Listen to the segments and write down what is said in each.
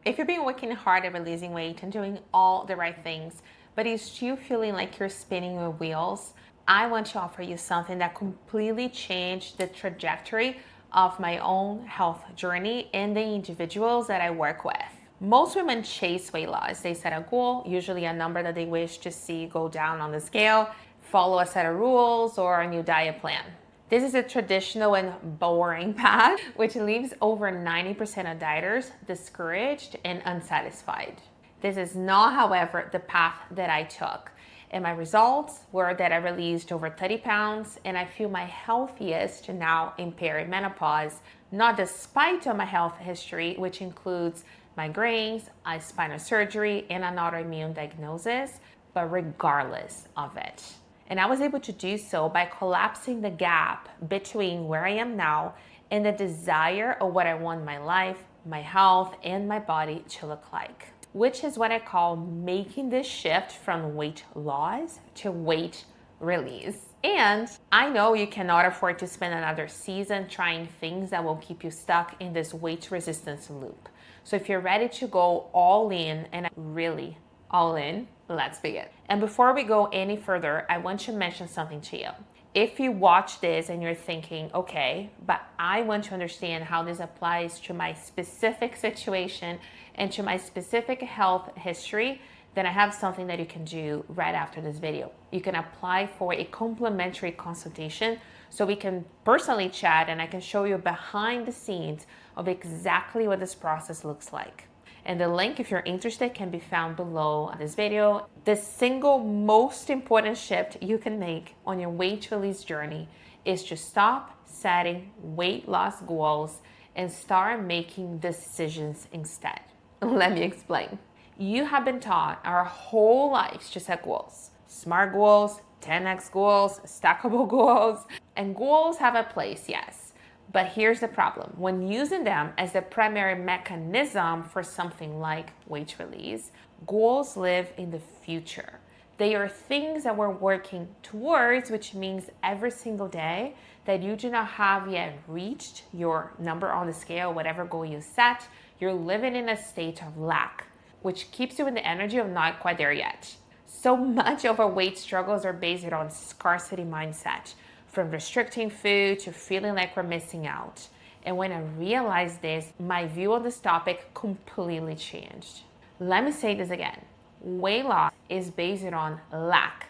If you've been working hard at releasing weight and doing all the right things, but you're still feeling like you're spinning your wheels, I want to offer you something that completely changed the trajectory of my own health journey and the individuals that I work with. Most women chase weight loss. They set a goal, usually a number that they wish to see go down on the scale, follow a set of rules or a new diet plan. This is a traditional and boring path, which leaves over 90% of dieters discouraged and unsatisfied. This is not, however, the path that I took. And my results were that I released over 30 pounds and I feel my healthiest now in perimenopause, not despite of my health history, which includes migraines, a spinal surgery, and an autoimmune diagnosis, but regardless of it. And I was able to do so by collapsing the gap between where I am now and the desire of what I want my life, my health, and my body to look like, which is what I call making this shift from weight loss to weight release. And I know you cannot afford to spend another season trying things that will keep you stuck in this weight resistance loop. So if you're ready to go all in, and really all in, let's begin. And before we go any further, I want to mention something to you. If you watch this and you're thinking, okay, but I want to understand how this applies to my specific situation and to my specific health history, then I have something that you can do right after this video. You can apply for a complimentary consultation so we can personally chat and I can show you behind the scenes of exactly what this process looks like. And the link, if you're interested, can be found below this video. The single most important shift you can make on your weight release journey is to stop setting weight loss goals and start making decisions instead. Let me explain. You have been taught our whole lives to set goals. SMART goals, 10x goals, stackable goals. And goals have a place, yes. But here's the problem. When using them as the primary mechanism for something like weight release, goals live in the future. They are things that we're working towards, which means every single day that you do not have yet reached your number on the scale, whatever goal you set, you're living in a state of lack, which keeps you in the energy of not quite there yet. So much of our weight struggles are based on scarcity mindset, from restricting food to feeling like we're missing out. And when I realized this, my view on this topic completely changed. Let me say this again. Weight loss is based on lack,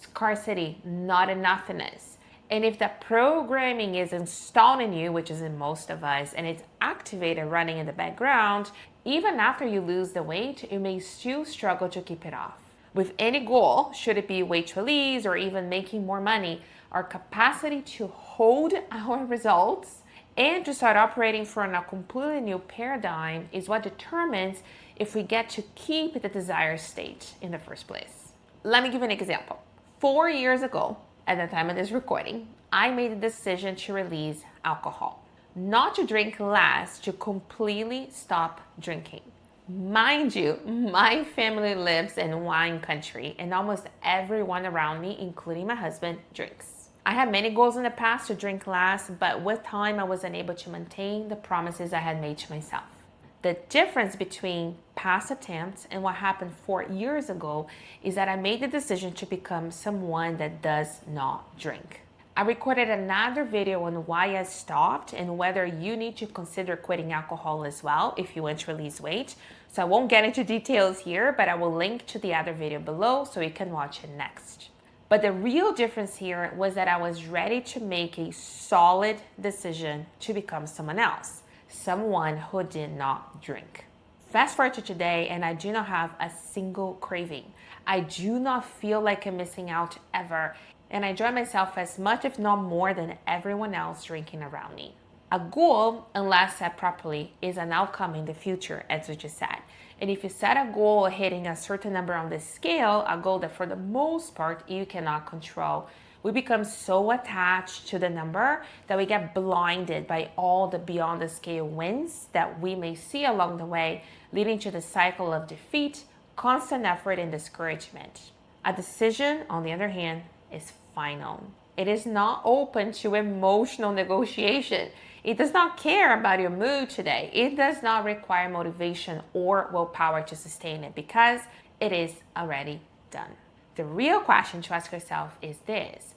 scarcity, not enoughness. And if the programming is installed in you, which is in most of us, and it's activated running in the background, even after you lose the weight, you may still struggle to keep it off. With any goal, should it be weight release or even making more money, our capacity to hold our results and to start operating from a completely new paradigm is what determines if we get to keep the desired state in the first place. Let me give you an example. 4 years ago, at the time of this recording, I made the decision to release alcohol. Not to drink less, to completely stop drinking. Mind you, my family lives in wine country and almost everyone around me, including my husband, drinks. I had many goals in the past to drink less, but with time I was unable to maintain the promises I had made to myself. The difference between past attempts and what happened 4 years ago is that I made the decision to become someone that does not drink. I recorded another video on why I stopped and whether you need to consider quitting alcohol as well if you want to release weight. So I won't get into details here, but I will link to the other video below so you can watch it next. But the real difference here was that I was ready to make a solid decision to become someone else, someone who did not drink. Fast forward to today and I do not have a single craving. I do not feel like I'm missing out ever. And I enjoy myself as much, if not more, than everyone else drinking around me. A goal, unless set properly, is an outcome in the future, as we just said. And if you set a goal hitting a certain number on the scale, a goal that for the most part you cannot control, we become so attached to the number that we get blinded by all the beyond the scale wins that we may see along the way, leading to the cycle of defeat, constant effort, and discouragement. A decision, on the other hand, is final. It is not open to emotional negotiation. It does not care about your mood today. It does not require motivation or willpower to sustain it because it is already done. The real question to ask yourself is this: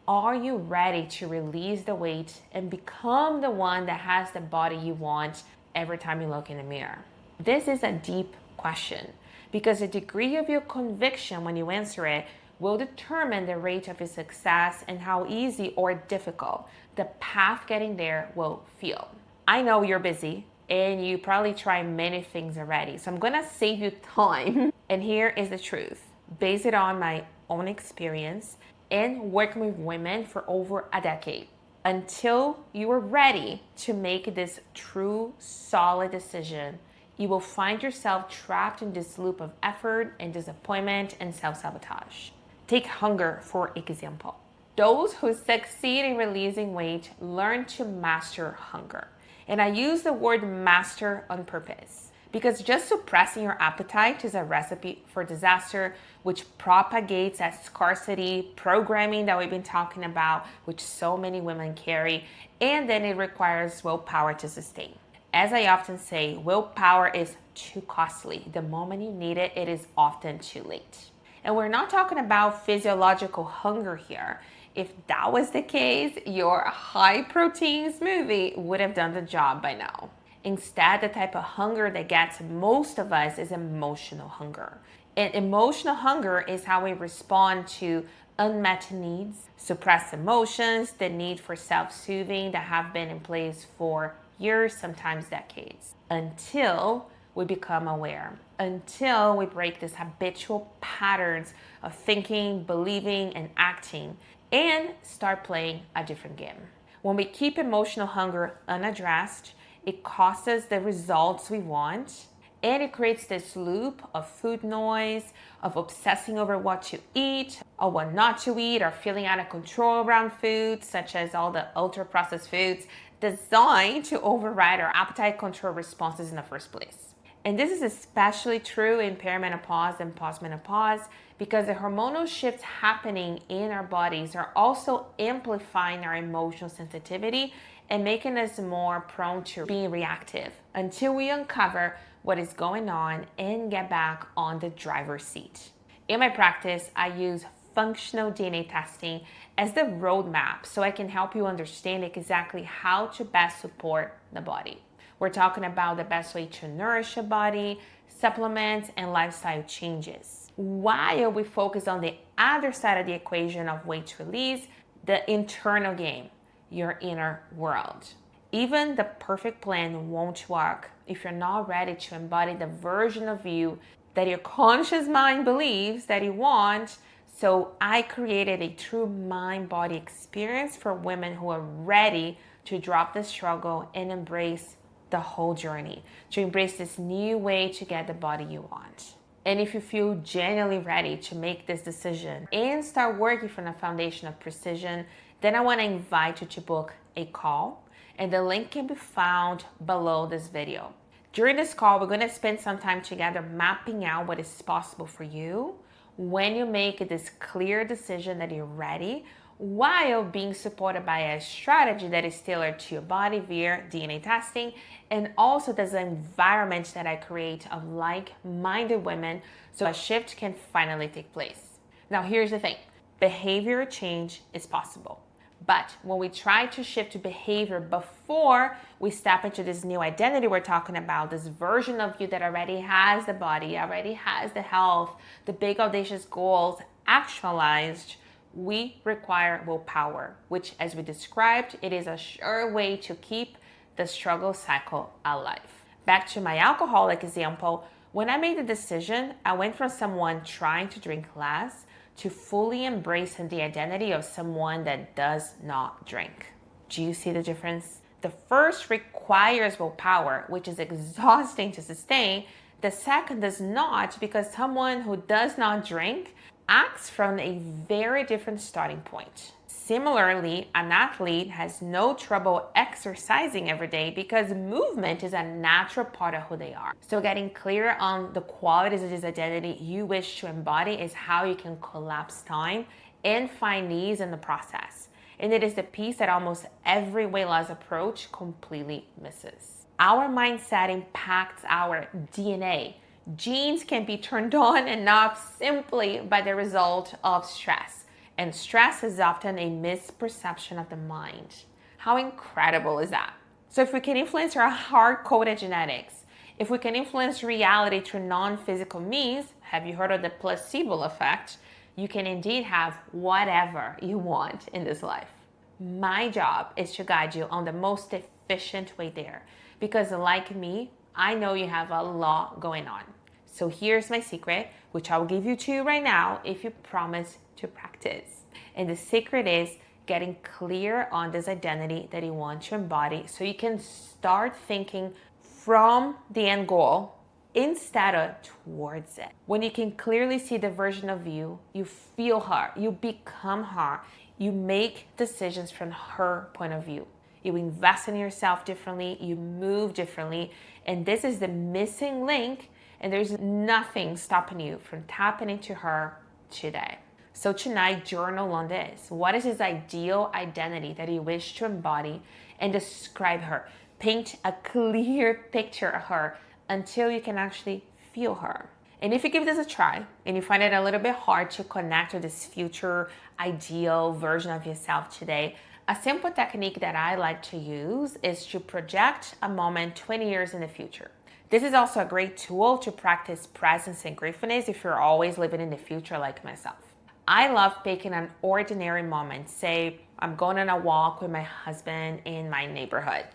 are you ready to release the weight and become the one that has the body you want every time you look in the mirror? This is a deep question because the degree of your conviction when you answer it will determine the rate of your success and how easy or difficult the path getting there will feel. I know you're busy and you probably tried many things already, so I'm gonna save you time. And here is the truth. Based it on my own experience and working with women for over a decade, until you are ready to make this true, solid decision, you will find yourself trapped in this loop of effort and disappointment and self-sabotage. Take hunger, for example. Those who succeed in releasing weight learn to master hunger. And I use the word master on purpose because just suppressing your appetite is a recipe for disaster, which propagates that scarcity programming that we've been talking about, which so many women carry, and then it requires willpower to sustain. As I often say, willpower is too costly. The moment you need it, it is often too late. And we're not talking about physiological hunger here. If that was the case, your high protein smoothie would have done the job by now. Instead, the type of hunger that gets most of us is emotional hunger. And emotional hunger is how we respond to unmet needs, suppressed emotions, the need for self-soothing that have been in place for years, sometimes decades, until we become aware, until we break these habitual patterns of thinking, believing, and acting, and start playing a different game. When we keep emotional hunger unaddressed, it costs us the results we want, and it creates this loop of food noise, of obsessing over what to eat or what not to eat, or feeling out of control around foods, such as all the ultra-processed foods designed to override our appetite control responses in the first place. And this is especially true in perimenopause and postmenopause because the hormonal shifts happening in our bodies are also amplifying our emotional sensitivity and making us more prone to being reactive until we uncover what is going on and get back on the driver's seat. In my practice, I use functional DNA testing as the roadmap so I can help you understand exactly how to best support the body. We're talking about the best way to nourish your body, supplements, and lifestyle changes. While we focus on the other side of the equation of weight release, the internal game, your inner world. Even the perfect plan won't work if you're not ready to embody the version of you that your conscious mind believes that you want. So I created a true mind-body experience for women who are ready to drop the struggle and embrace the whole journey, to embrace this new way to get the body you want. And if you feel genuinely ready to make this decision and start working from a foundation of precision, then I want to invite you to book a call, and the link can be found below this video. During this call, we're going to spend some time together mapping out what is possible for you when you make this clear decision that you're ready, while being supported by a strategy that is tailored to your body via DNA testing, and also there's an environment that I create of like-minded women so a shift can finally take place. Now here's the thing, behavior change is possible. But when we try to shift to behavior before we step into this new identity we're talking about, this version of you that already has the body, already has the health, the big audacious goals actualized, we require willpower, which, as we described, it is a sure way to keep the struggle cycle alive. Back to my alcoholic example, when I made the decision, I went from someone trying to drink less to fully embracing the identity of someone that does not drink. Do you see the difference? The first requires willpower, which is exhausting to sustain. The second does not, because someone who does not drink acts from a very different starting point. Similarly, an athlete has no trouble exercising every day because movement is a natural part of who they are. So getting clear on the qualities of this identity you wish to embody is how you can collapse time and find ease in the process. And it is the piece that almost every weight loss approach completely misses. Our mindset impacts our DNA. Genes can be turned on and off simply by the result of stress. And stress is often a misperception of the mind. How incredible is that? So if we can influence our hard-coded genetics, if we can influence reality through non-physical means, have you heard of the placebo effect? You can indeed have whatever you want in this life. My job is to guide you on the most efficient way there, because like me, I know you have a lot going on. So here's my secret, which I'll give you to you right now if you promise to practice. And the secret is getting clear on this identity that you want to embody so you can start thinking from the end goal instead of towards it. When you can clearly see the version of you, you feel her, you become her, you make decisions from her point of view. You invest in yourself differently, you move differently, and this is the missing link, and there's nothing stopping you from tapping into her today. So tonight, journal on this. What is this ideal identity that you wish to embody, and describe her? Paint a clear picture of her until you can actually feel her. And if you give this a try and you find it a little bit hard to connect with this future ideal version of yourself today, a simple technique that I like to use is to project a moment 20 years in the future. This is also a great tool to practice presence and gratefulness if you're always living in the future like myself. I love picking an ordinary moment. Say, I'm going on a walk with my husband in my neighborhood.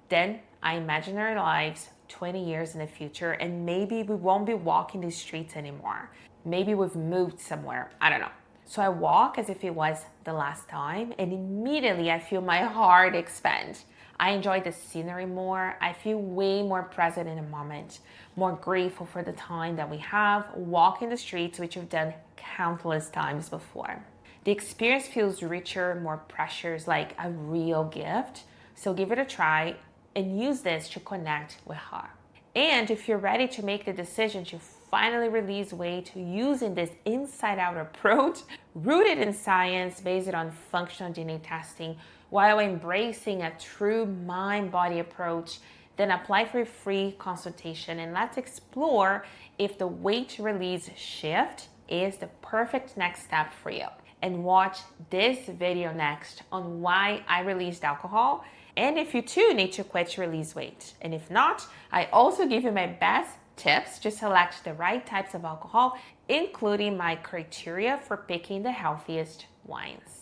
Then I imagine our lives 20 years in the future, and maybe we won't be walking these streets anymore. Maybe we've moved somewhere. I don't know. So I walk as if it was the last time, and immediately I feel my heart expand. I enjoy the scenery more. I feel way more present in the moment, more grateful for the time that we have walking the streets, which we've done countless times before. The experience feels richer, more precious, like a real gift. So give it a try and use this to connect with her. And if you're ready to make the decision to finally release weight using this inside-out approach, rooted in science, based on functional DNA testing, while embracing a true mind-body approach, then apply for a free consultation and let's explore if the weight release shift is the perfect next step for you. And watch this video next on why I released alcohol, and if you too need to quit to release weight. And if not, I also give you my best tips to select the right types of alcohol, including my criteria for picking the healthiest wines.